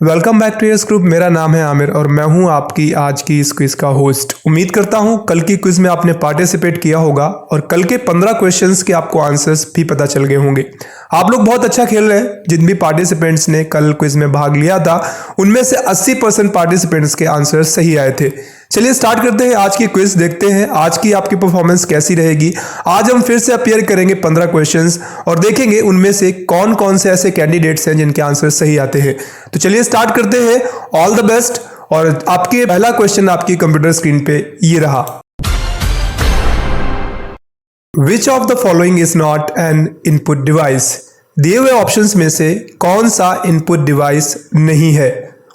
Welcome back to Yes group. मेरा नाम है आमिर और मैं हूं आपकी आज की इस क्विज का होस्ट। उम्मीद करता हूं कल की क्विज में आपने पार्टिसिपेट किया होगा और कल के 15 क्वेश्चंस के आपको आंसर्स भी पता चल गए होंगे। आप लोग बहुत अच्छा खेल रहे हैं। जिन भी पार्टिसिपेंट्स ने कल क्विज में भाग लिया था उनमें से 80% पार्टिसिपेंट्स के आंसर्स सही आए थे। चलिए स्टार्ट करते हैं आज की क्विज। देखते हैं आज की आपकी परफॉर्मेंस कैसी रहेगी। आज हम फिर से अपीयर करेंगे 15 क्वेश्चंस और देखेंगे उनमें से कौन कौन से ऐसे कैंडिडेट्स हैं जिनके आंसर सही आते हैं। तो चलिए स्टार्ट करते हैं। All the best. और आपके पहला क्वेश्चन आपकी कंप्यूटर स्क्रीन पे ये रहा। Which of the following is not an input device? दिए हुए ऑप्शंस में से कौन सा इनपुट डिवाइस नहीं है?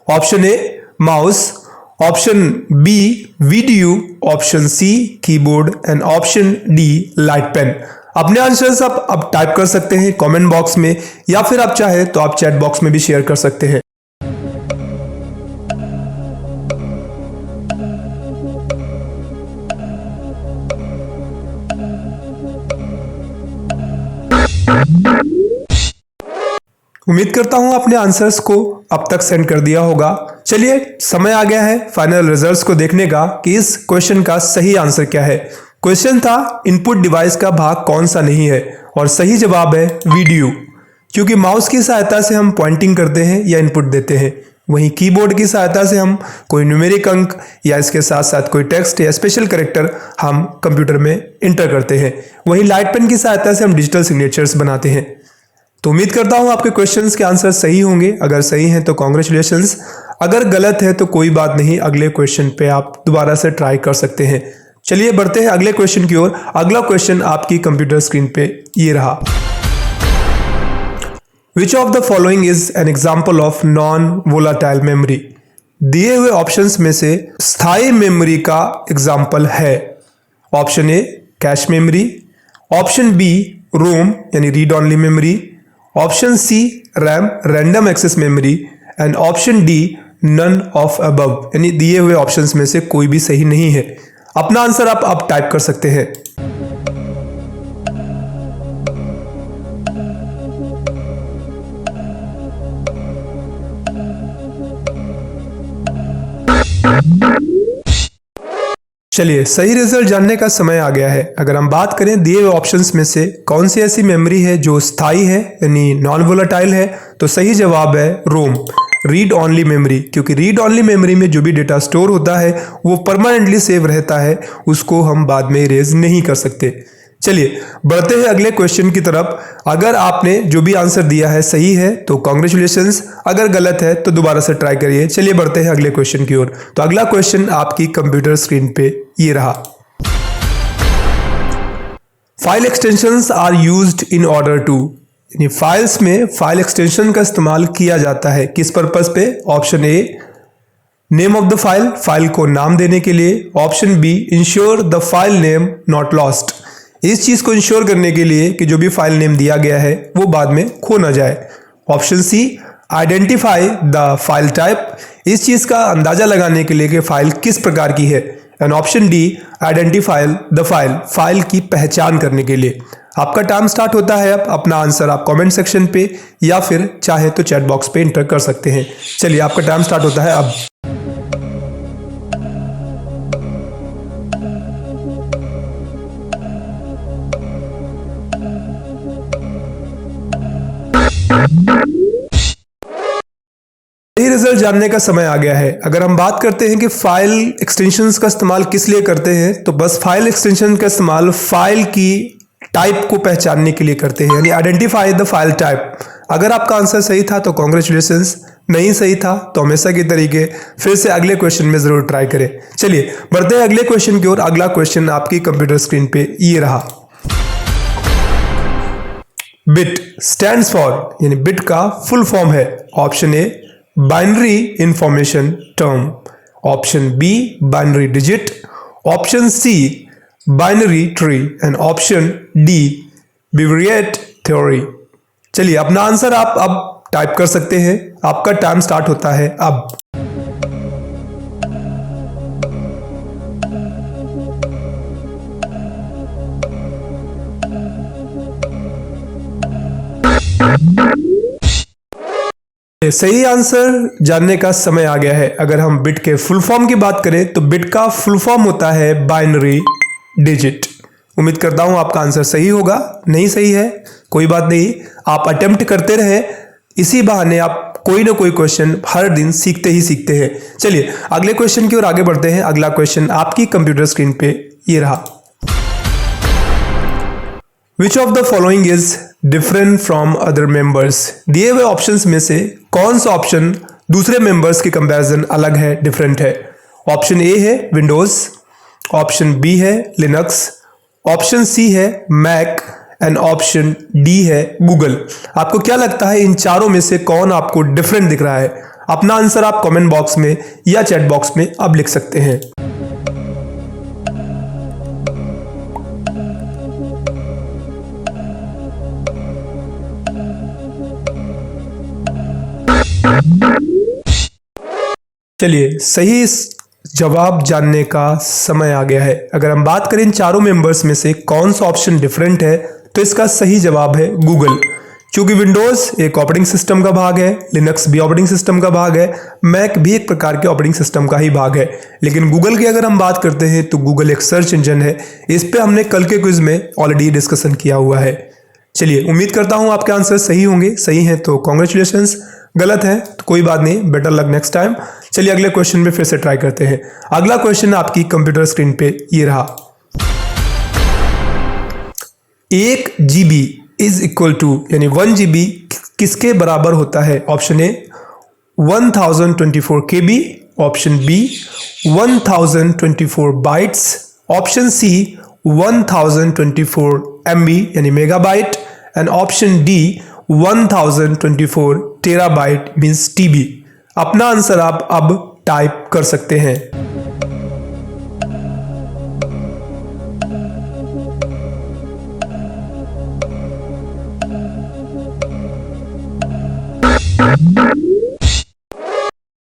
Option A mouse, option B video, option C keyboard and option D light pen. अपने आंसर्स आप अब टाइप कर सकते हैं कमेंट बॉक्स में या फिर आप चाहे तो आप चैट बॉक्स में भी शेयर कर सकते हैं। उम्मीद करता हूं आपने आंसर्स को अब तक सेंड कर दिया होगा। चलिए समय आ गया है फाइनल रिजल्ट्स को देखने का कि इस क्वेश्चन का सही आंसर क्या है। क्वेश्चन था इनपुट डिवाइस का भाग कौन सा नहीं है और सही जवाब है वीडियो, क्योंकि माउस की सहायता से हम पॉइंटिंग करते हैं या इनपुट देते हैं, वहीं कीबोर्ड की सहायता से हम कोई न्यूमेरिक अंक या इसके साथ साथ कोई टेक्स्ट या स्पेशल कैरेक्टर हम कंप्यूटर में इंटर करते हैं, वहीं लाइट पेन की सहायता से हम डिजिटल सिग्नेचर्स बनाते हैं। तो उम्मीद करता हूं आपके क्वेश्चंस के आंसर सही होंगे। अगर सही हैं तो कॉन्ग्रेचुलेशंस, अगर गलत है तो कोई बात नहीं, अगले क्वेश्चन पे आप दोबारा से ट्राई कर सकते हैं। चलिए बढ़ते हैं अगले क्वेश्चन की ओर। अगला क्वेश्चन आपकी कंप्यूटर स्क्रीन पे ये रहा। Which of the following is an example of non volatile memory? दिए हुए ऑप्शंस में से स्थायी मेमोरी का एग्जाम्पल है। Option A cache memory, option B ROM यानी read only memory, option C RAM random access memory and option D none of above यानी दिए हुए ऑप्शंस में से कोई भी सही नहीं है। अपना आंसर आप अब टाइप कर सकते हैं। चलिए सही रिजल्ट जानने का समय आ गया है। अगर हम बात करें दिए हुए ऑप्शंस में से कौन सी ऐसी मेमोरी है जो स्थायी है यानी नॉन वोलेटाइल है, तो सही जवाब है रोम, रीड ऑनली मेमोरी, क्योंकि रीड ऑनली मेमोरी में जो भी डेटा स्टोर होता है वो परमानेंटली सेव रहता है, उसको हम बाद में इरेज नहीं कर सकते। चलिए बढ़ते हैं अगले क्वेश्चन की तरफ। अगर आपने जो भी आंसर दिया है सही है तो कॉन्ग्रेचुलेशंस, अगर गलत है तो दोबारा से ट्राई करिए। चलिए बढ़ते हैं अगले क्वेश्चन की ओर। तो अगला क्वेश्चन आपकी कंप्यूटर स्क्रीन पे ये रहा। File extensions are used in order to, यानी फाइल्स में फाइल एक्सटेंशन का इस्तेमाल किया जाता है किस पर्पस पे? Option A name of the file, file को नाम देने के लिए, option B ensure the file name not lost, इस चीज को इंश्योर करने के लिए कि जो भी फाइल नेम दिया गया है वो बाद में खो ना जाए, option C identify the file type, इस चीज का अंदाजा लगाने के लिए कि फाइल किस प्रकार की है, and option D identify the file, file की पहचान करने के लिए। आपका टाइम स्टार्ट होता है। अब अपना आंसर आप कमेंट सेक्शन पे या फिर चाहे तो चैट बॉक्स पे इंटर कर सकते हैं। चलिए आपका टाइम स्टार्ट होता है अब। सही रिजल्ट जानने का समय आ गया है। अगर हम बात करते हैं कि फाइल एक्सटेंशंस का इस्तेमाल किस लिए करते हैं, तो बस फाइल एक्सटेंशन का इस्तेमाल फाइल की टाइप को पहचानने के लिए करते हैं, यानी आइडेंटिफाई द फाइल टाइप। अगर आपका आंसर सही था तो कॉन्ग्रेचुलेशंस, नहीं सही था तो हमेशा की तरीके फिर से अगले क्वेश्चन में जरूर ट्राई करें। चलिए बढ़ते हैं अगले क्वेश्चन की ओर। अगला क्वेश्चन आपकी कंप्यूटर स्क्रीन पे ये रहा। बिट स्टैंड्स फॉर, यानी बिट का फुल फॉर्म है। Option A binary information term, option B binary digit, option C binary tree and option D bivariate theory. चलिए अपना आंसर आप अब टाइप कर सकते हैं। आपका टाइम स्टार्ट होता है अब। सही आंसर जानने का समय आ गया है। अगर हम बिट के फुल फॉर्म की बात करें तो बिट का फुल फॉर्म होता है बाइनरी डिजिट। उम्मीद करता हूं आपका आंसर सही होगा। नहीं सही है कोई बात नहीं, आप अटेम्प्ट करते रहे, इसी बहाने आप कोई ना कोई क्वेश्चन हर दिन सीखते ही सीखते हैं। चलिए अगले क्वेश्चन की ओर आगे बढ़ते हैं। अगला क्वेश्चन आपकी कंप्यूटर स्क्रीन पे ये रहा। Which of the following is different from other members? दिए हुए ऑप्शंस में से कौन सा ऑप्शन दूसरे मेंबर्स के कंपैरिजन अलग है, डिफरेंट है? ऑप्शन ए है विंडोज, ऑप्शन बी है लिनक्स, ऑप्शन सी है मैक एंड ऑप्शन डी है गूगल। आपको क्या लगता है इन चारों में से कौन आपको डिफरेंट दिख रहा है? अपना आंसर आप कमेंट बॉक्स में या चैट बॉक्स में आप लिख सकते हैं। चलिए सही जवाब जानने का समय आ गया है। अगर हम बात करें इन चारों मेंबर्स में से कौन सा ऑप्शन डिफरेंट है तो इसका सही जवाब है गूगल। क्योंकि विंडोज एक ऑपरेटिंग सिस्टम का भाग है, लिनक्स भी ऑपरेटिंग सिस्टम का भाग है, मैक भी एक प्रकार के ऑपरेटिंग सिस्टम का ही भाग है। लेकिन गूगल की अगर हम बात करते हैं तो गूगल एक सर्च इंजन है। इस पे हमने कल के क्विज में ऑलरेडी डिस्कशन किया हुआ है। चलिए उम्मीद करता हूं आपके आंसर सही होंगे। सही है तो कॉन्ग्रेचुलेशंस, गलत है तो कोई बात नहीं, बेटर लक नेक्स्ट टाइम। चलिए अगले क्वेश्चन में फिर से ट्राई करते हैं। अगला क्वेश्चन आपकी कंप्यूटर स्क्रीन पे ये रहा। 1 GB इज इक्वल टू यानी 1 GB किसके बराबर होता है? Option A 1024 KB, option B 1024 bytes, option C 1024 MB यानी megabyte and option D 1024 terabyte means TB। अपना आंसर आप अब टाइप कर सकते हैं।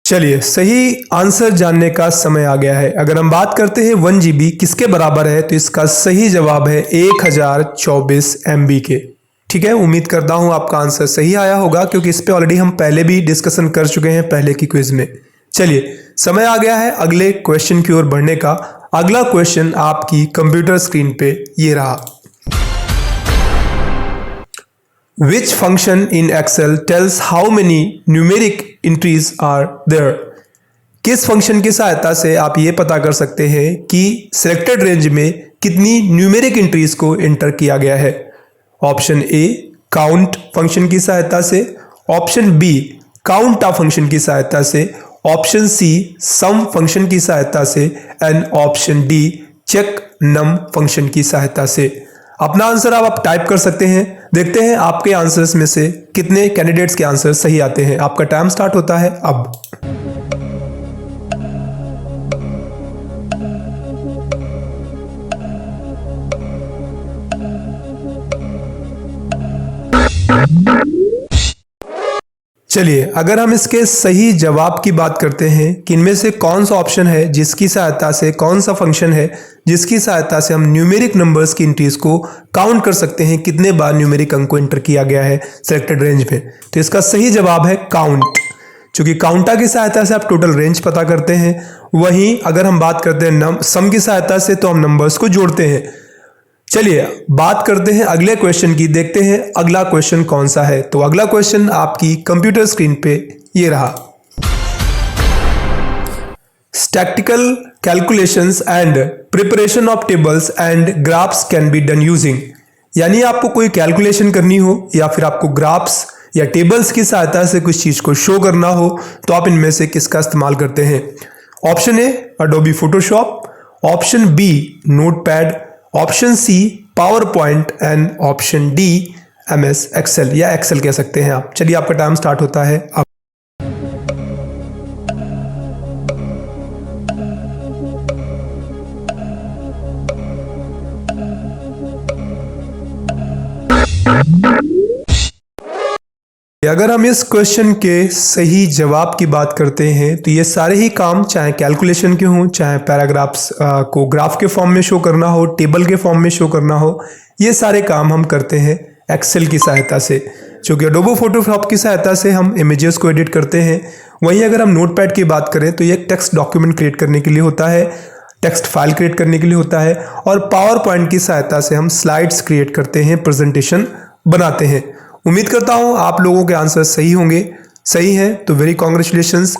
चलिए सही आंसर जानने का समय आ गया है। अगर हम बात करते हैं 1 GB किसके बराबर है तो इसका सही जवाब है 1024 MB के। ठीक है, उम्मीद करता हूं आपका आंसर सही आया होगा क्योंकि इस पे ऑलरेडी हम पहले भी डिस्कशन कर चुके हैं पहले की क्विज में। चलिए समय आ गया है अगले क्वेश्चन की ओर बढ़ने का। अगला क्वेश्चन आपकी कंप्यूटर स्क्रीन पे ये रहा। Which function in Excel tells how many numeric entries are there? किस फंक्शन की सहायता से आप ये पता कर सकते हैं कि सिलेक्टेड रेंज में कितनी न्यूमेरिक एंट्रीज को एंटर किया गया है? ऑप्शन ए काउंट फंक्शन की सहायता से, ऑप्शन बी काउंटा फंक्शन की सहायता से, ऑप्शन सी सम फंक्शन की सहायता से and option D check num function की सहायता से। अपना आंसर आप टाइप कर सकते हैं। देखते हैं आपके आंसर्स में से कितने कैंडिडेट्स के आंसर सही आते हैं। आपका टाइम स्टार्ट होता है अब। चलिए अगर हम इसके सही जवाब की बात करते हैं कि इनमें से कौन सा ऑप्शन है जिसकी सहायता से, कौन सा फंक्शन है जिसकी सहायता से हम न्यूमेरिक नंबर्स की एंट्रीज को काउंट कर सकते हैं कितने बार न्यूमेरिक अंक को एंटर किया गया है सिलेक्टेड रेंज में, तो इसका सही जवाब है काउंट। क्योंकि काउंटा की सहायता से आप टोटल रेंज पता करते हैं, वहीं अगर हम बात करते हैं सम की सहायता से तो हम नंबर्स को जोड़ते हैं। चलिए बात करते हैं अगले क्वेश्चन की, देखते हैं अगला क्वेश्चन कौन सा है। तो अगला क्वेश्चन आपकी कंप्यूटर स्क्रीन पे ये रहा। Statistical calculations and preparation of tables and graphs can be done using, यानी आपको कोई कैलकुलेशन करनी हो या फिर आपको ग्राफ्स या टेबल्स की सहायता से कुछ चीज को शो करना हो तो आप इनमें से किसका इस्तेमाल करते हैं? Option A Adobe Photoshop, option B Notepad, option C PowerPoint and option D MS Excel या एक्सेल कह सकते हैं आप। चलिए आपका टाइम स्टार्ट होता है अब। अगर हम इस क्वेश्चन के सही जवाब की बात करते हैं तो ये सारे ही काम चाहे कैलकुलेशन के हों, चाहे पैराग्राफ्स को ग्राफ के फॉर्म में शो करना हो, टेबल के फॉर्म में शो करना हो, ये सारे काम हम करते हैं एक्सेल की सहायता से। चूँकि एडोबे फोटोशॉप की सहायता से हम इमेजेस को एडिट करते हैं। वहीं अगर हम नोटपैड की बात करें तो ये टेक्स्ट डॉक्यूमेंट क्रिएट करने के लिए होता है, टेक्स्ट फाइल क्रिएट करने के लिए होता है, और पावर पॉइंट की सहायता से हम स्लाइड्स क्रिएट करते हैं, प्रेजेंटेशन बनाते हैं। उम्मीद करता हूँ आप लोगों के आंसर सही होंगे। सही है तो वेरी कॉन्ग्रेचुलेशंस।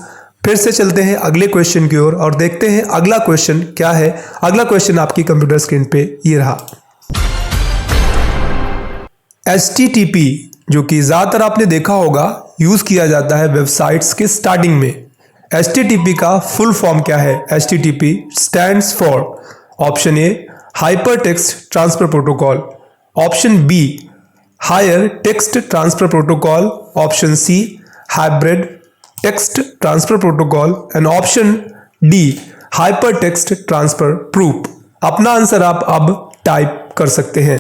फिर से चलते हैं अगले क्वेश्चन की ओर और देखते हैं अगला क्वेश्चन क्या है। अगला क्वेश्चन आपकी कंप्यूटर स्क्रीन पे ये रहा। HTTP जो कि ज़्यादातर आपने देखा होगा यूज़ किया जाता है वेबसाइट्स के स्टार्टिंग में। HTTP का फुल फॉर्म क्या है? HTTP stands for option A hyper text transfer protocol, option B higher text transfer protocol, option C hybrid text transfer protocol and option D hyper text transfer proof. अपना answer आप अब type कर सकते हैं।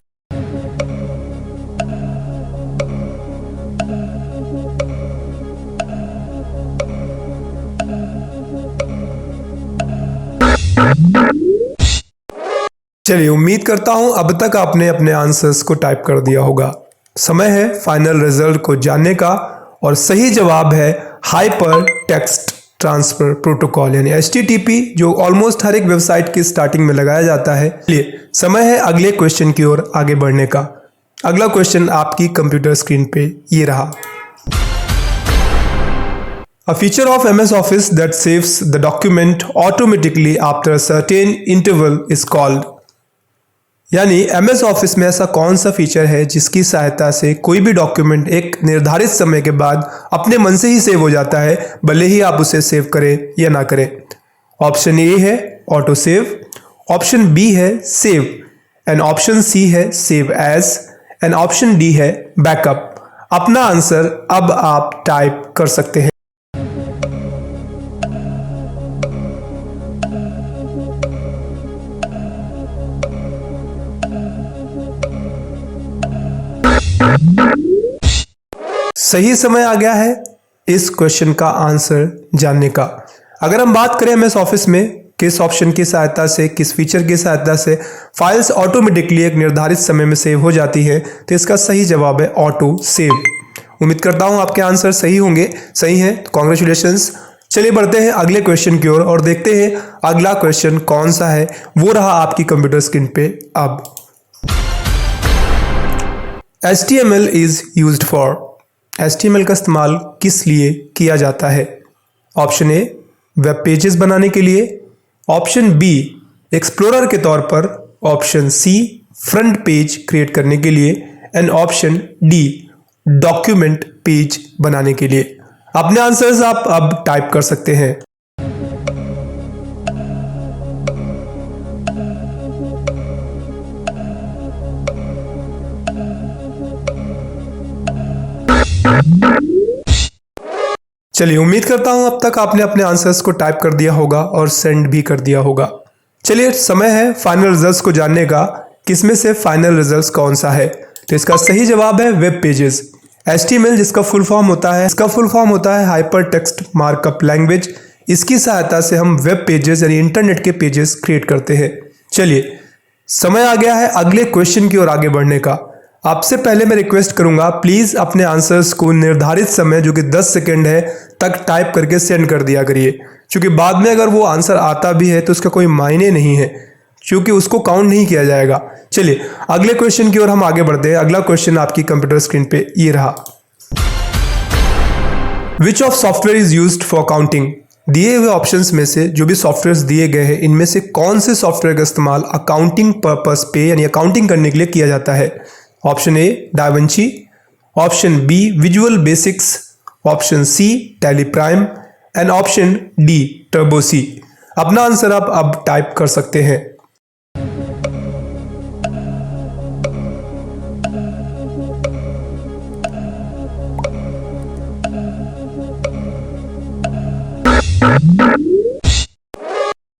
चलिए, उम्मीद करता हूं अब तक आपने अपने आंसर्स को टाइप कर दिया होगा। समय है फाइनल रिजल्ट को जानने का और सही जवाब है हाइपर टेक्स्ट ट्रांसफर प्रोटोकॉल यानी HTTP, जो ऑलमोस्ट हर एक वेबसाइट की स्टार्टिंग में लगाया जाता है। चलिए, समय है अगले क्वेश्चन की ओर आगे बढ़ने का। अगला क्वेश्चन आपकी कंप्यूटर स्क्रीन पे ये रहा। A feature of MS Office that saves the document automatically after a certain interval is called। यानी MS ऑफिस में ऐसा कौन सा फीचर है जिसकी सहायता से कोई भी डॉक्यूमेंट एक निर्धारित समय के बाद अपने मन से ही सेव हो जाता है, भले ही आप उसे सेव करें या ना करें। ऑप्शन ए है ऑटो सेव, ऑप्शन बी है सेव एंड ऑप्शन सी है save as and option D है बैकअप। अपना आंसर अब आप टाइप कर सकते हैं। सही समय आ गया है इस क्वेश्चन का आंसर जानने का। अगर हम बात करें MS ऑफिस में किस ऑप्शन की सहायता से, किस फीचर की सहायता से फाइल्स ऑटोमेटिकली एक निर्धारित समय में सेव हो जाती है, तो इसका सही जवाब है ऑटो सेव। उम्मीद करता हूं आपके आंसर सही होंगे। सही है तो कॉन्ग्रेचुलेशंस। चलिए बढ़ते हैं अगले क्वेश्चन की ओर और देखते हैं अगला क्वेश्चन कौन सा है। वो रहा आपकी कंप्यूटर स्क्रीन पे अब। HTML is used for. HTML का इस्तेमाल किस लिए किया जाता है? ऑप्शन ए वेब पेजेस बनाने के लिए, ऑप्शन बी एक्सप्लोरर के तौर पर, option C front page create करने के लिए and option D document page बनाने के लिए। अपने आंसर्स आप अब टाइप कर सकते हैं। चलिए, उम्मीद करता हूं अब तक आपने अपने आंसर्स को टाइप कर दिया होगा और सेंड भी कर दिया होगा। चलिए, समय है फाइनल रिजल्ट्स को जानने का। किसमें से फाइनल रिजल्ट्स कौन सा है? तो इसका सही जवाब है वेब पेजेस। HTML जिसका फुल फॉर्म होता है हाइपर टेक्स्ट मार्कअप लैंग्वेज। इसकी सहायता से हम वेब पेजेस यानी इंटरनेट के पेजेस क्रिएट करते हैं। चलिए, समय आ गया है अगले क्वेश्चन की ओर आगे बढ़ने का। आपसे पहले मैं रिक्वेस्ट करूंगा प्लीज़ अपने आंसर्स को निर्धारित समय जो कि 10 सेकेंड है तक टाइप करके सेंड कर दिया करिए, क्योंकि बाद में अगर वो आंसर आता भी है तो उसका कोई मायने नहीं है, क्योंकि उसको काउंट नहीं किया जाएगा। चलिए अगले क्वेश्चन की ओर हम आगे बढ़ते हैं। अगला क्वेश्चन आपकी कंप्यूटर स्क्रीन पे ये रहा। Which of software is used for counting? दिए हुए ऑप्शंस में से जो भी सॉफ्टवेयर्स दिए गए हैं, इनमें से कौन से सॉफ्टवेयर का इस्तेमाल अकाउंटिंग पर्पस पे यानी अकाउंटिंग करने के लिए किया जाता है? Option A Da Vinci, option B Visual Basics, option C Tally Prime and option D Turbo C. अपना आंसर आप अब टाइप कर सकते हैं।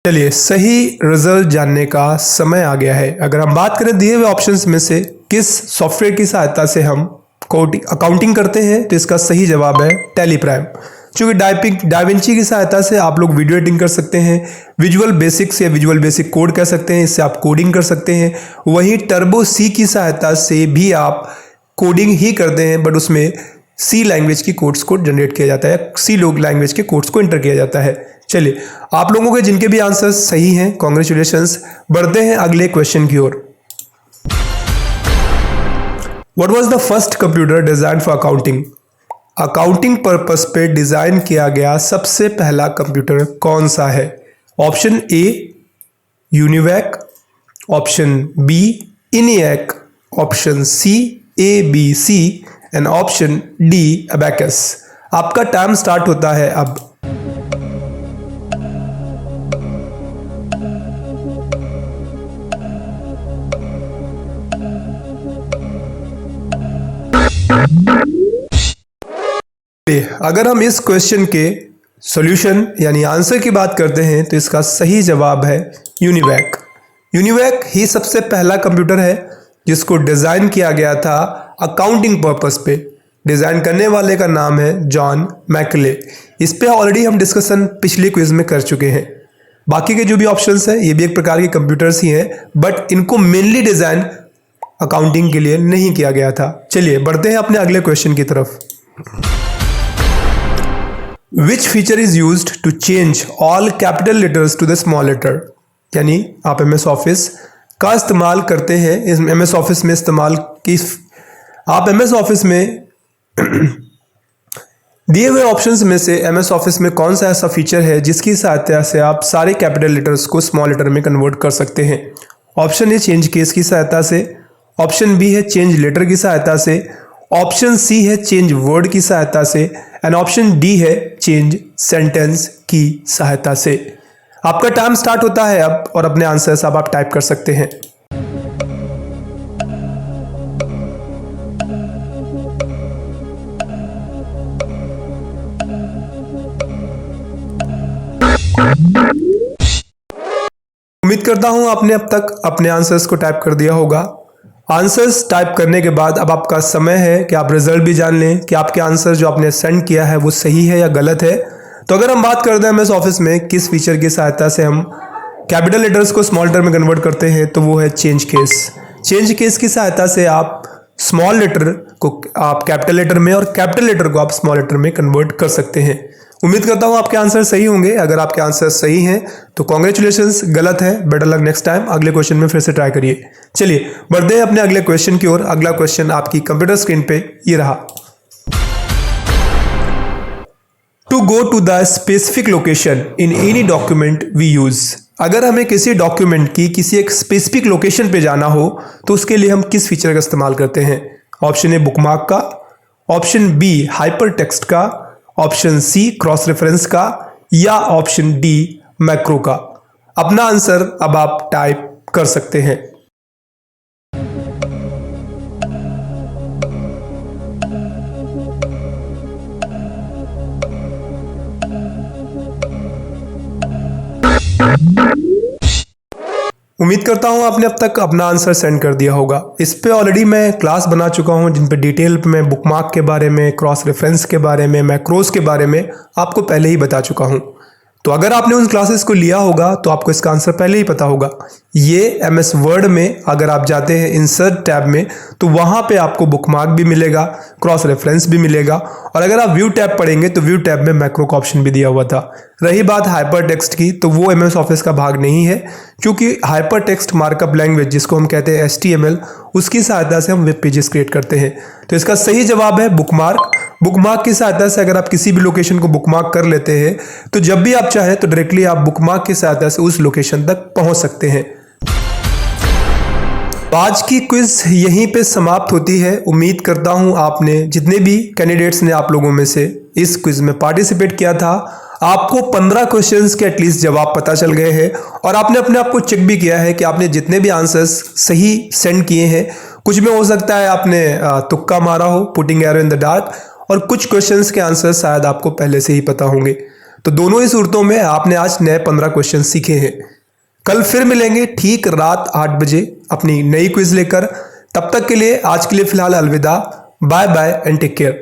चलिए, सही रिजल्ट जानने का समय आ गया है। अगर हम बात करें दिए हुए ऑप्शंस में से किस सॉफ्टवेयर की सहायता से हम अकाउंटिंग करते हैं, तो इसका सही जवाब है टैली प्राइम। क्योंकि डाविंची की सहायता से आप लोग वीडियो एडिटिंग कर सकते हैं, विजुअल बेसिक्स या विजुअल बेसिक कोड कह सकते हैं, इससे आप कोडिंग कर सकते हैं। वहीं टर्बो सी की सहायता से भी आप कोडिंग ही करते हैं, बट उसमें सी लैंग्वेज की कोड्स को जनरेट किया जाता है, सी लैंग्वेज के कोड्स को एंटर किया जाता है। चलिए, आप लोगों के जिनके भी आंसर्स सही हैं, कॉन्ग्रेचुलेशंस। बढ़ते हैं अगले क्वेश्चन की ओर। What was the first computer design for accounting? Accounting purpose पे डिजाइन किया गया सबसे पहला कंप्यूटर कौन सा है? Option A UNIVAC, option B ENIAC, option C ABC and option D abacus. आपका टाइम स्टार्ट होता है अब। अगर हम इस क्वेश्चन के सॉल्यूशन यानी आंसर की बात करते हैं तो इसका सही जवाब है यूनिवैक। यूनिवैक ही सबसे पहला कंप्यूटर है जिसको डिज़ाइन किया गया था अकाउंटिंग पर्पस पे। डिज़ाइन करने वाले का नाम है जॉन मैकले। इस पे ऑलरेडी हम डिस्कशन पिछले क्विज में कर चुके हैं। बाकी के जो भी ऑप्शंस हैं ये भी एक प्रकार के कंप्यूटर्स ही हैं, बट इनको मेनली डिज़ाइन अकाउंटिंग के लिए नहीं किया गया था। चलिए बढ़ते हैं अपने अगले क्वेश्चन की तरफ। Which feature is used to change all capital letters to the small letter? यानी आप MS ऑफिस का इस्तेमाल करते हैं, इस MS ऑफिस में इस्तेमाल की आप MS ऑफिस में दिए हुए ऑप्शंस में से MS ऑफिस में कौन सा ऐसा फीचर है जिसकी सहायता से आप सारे कैपिटल लेटर्स को स्मॉल लेटर में कन्वर्ट कर सकते हैं? ऑप्शन ए चेंज केस की सहायता से, ऑप्शन बी है चेंज लेटर की सहायता से, ऑप्शन सी है चेंज वर्ड की सहायता से एंड ऑप्शन डी है चेंज सेंटेंस की सहायता से। आपका टाइम स्टार्ट होता है अब और अपने आंसर्स अब आप टाइप कर सकते हैं। उम्मीद करता हूं आपने अब तक अपने आंसर्स को टाइप कर दिया होगा। आंसर्स टाइप करने के बाद अब आपका समय है कि आप रिजल्ट भी जान लें कि आपके आंसर जो आपने सेंड किया है वो सही है या गलत है। तो अगर हम बात करते हैं MS ऑफिस में किस फीचर की सहायता से हम कैपिटल लेटर्स को स्मॉल लेटर में कन्वर्ट करते हैं, तो वो है चेंज केस। चेंज केस की सहायता से आप स्मॉल लेटर को आप कैपिटल लेटर में और कैपिटल लेटर को आप स्मॉल लेटर में कन्वर्ट कर सकते हैं। उम्मीद करता हूं आपके आंसर सही होंगे। अगर आपके आंसर सही हैं तो कॉन्ग्रेचुलेशंस, गलत है बेटर लक नेक्स्ट टाइम। अगले क्वेश्चन में फिर से ट्राई करिए। चलिए बढ़ते हैं अपने अगले क्वेश्चन की ओर। अगला क्वेश्चन आपकी कंप्यूटर स्क्रीन पे ये रहा। To go to the specific location in any document we use. अगर हमें किसी डॉक्यूमेंट की किसी एक स्पेसिफिक लोकेशन पे जाना हो तो उसके लिए हम किस फीचर का इस्तेमाल करते हैं? ऑप्शन ए बुकमार्क का, ऑप्शन बी हाइपर टेक्स्ट का, ऑप्शन सी क्रॉस रेफरेंस का या ऑप्शन डी मैक्रो का। अपना आंसर अब आप टाइप कर सकते हैं। उम्मीद करता हूं आपने अब तक अपना आंसर सेंड कर दिया होगा। इस पे ऑलरेडी मैं क्लास बना चुका हूं जिन पे डिटेल में बुकमार्क के बारे में, क्रॉस रेफरेंस के बारे में, मैक्रोस के बारे में आपको पहले ही बता चुका हूं। तो अगर आपने उन क्लासेस को लिया होगा तो आपको इसका आंसर पहले ही पता होगा। ये MS वर्ड में अगर आप जाते हैं इंसर्ट टैब में तो वहाँ पे आपको बुकमार्क भी मिलेगा, क्रॉस रेफरेंस भी मिलेगा, और अगर आप व्यू टैब पढ़ेंगे तो व्यू टैब में मैक्रो का ऑप्शन भी दिया हुआ था। रही बात हाइपर टेक्स्ट की, तो वो MS ऑफिस का भाग नहीं है, क्योंकि हाइपर टेक्स्ट मार्कअप लैंग्वेज जिसको हम कहते हैं HTML, उसकी सहायता से हम वेब पेजेस क्रिएट करते हैं। तो इसका सही जवाब है बुकमार्क। बुकमार्क की सहायता से अगर आप किसी भी लोकेशन को बुकमार्क कर लेते हैं तो जब भी आप चाहें तो डायरेक्टली आप बुकमार्क की सहायता से उस लोकेशन तक पहुंच सकते हैं। आज की क्विज यहीं पे समाप्त होती है। उम्मीद करता हूं आपने, जितने भी कैंडिडेट्स ने आप लोगों में से इस क्विज में पार्टिसिपेट किया था, आपको 15 क्वेश्चंस के एटलीस्ट जवाब पता चल गए हैं और आपने अपने आप को चेक भी किया है कि आपने जितने भी आंसर्स सही सेंड किए हैं। कुछ में हो सकता है आपने तुक्का मारा हो, putting arrow in the dark, और कुछ क्वेश्चंस के आंसर शायद आपको पहले से ही पता होंगे। तो दोनों ही सूरतों में आपने आज नए 15 क्वेश्चन सीखे हैं। कल फिर मिलेंगे ठीक रात 8 बजे अपनी नई क्विज लेकर। तब तक के लिए आज के लिए फिलहाल अलविदा, bye bye and take care.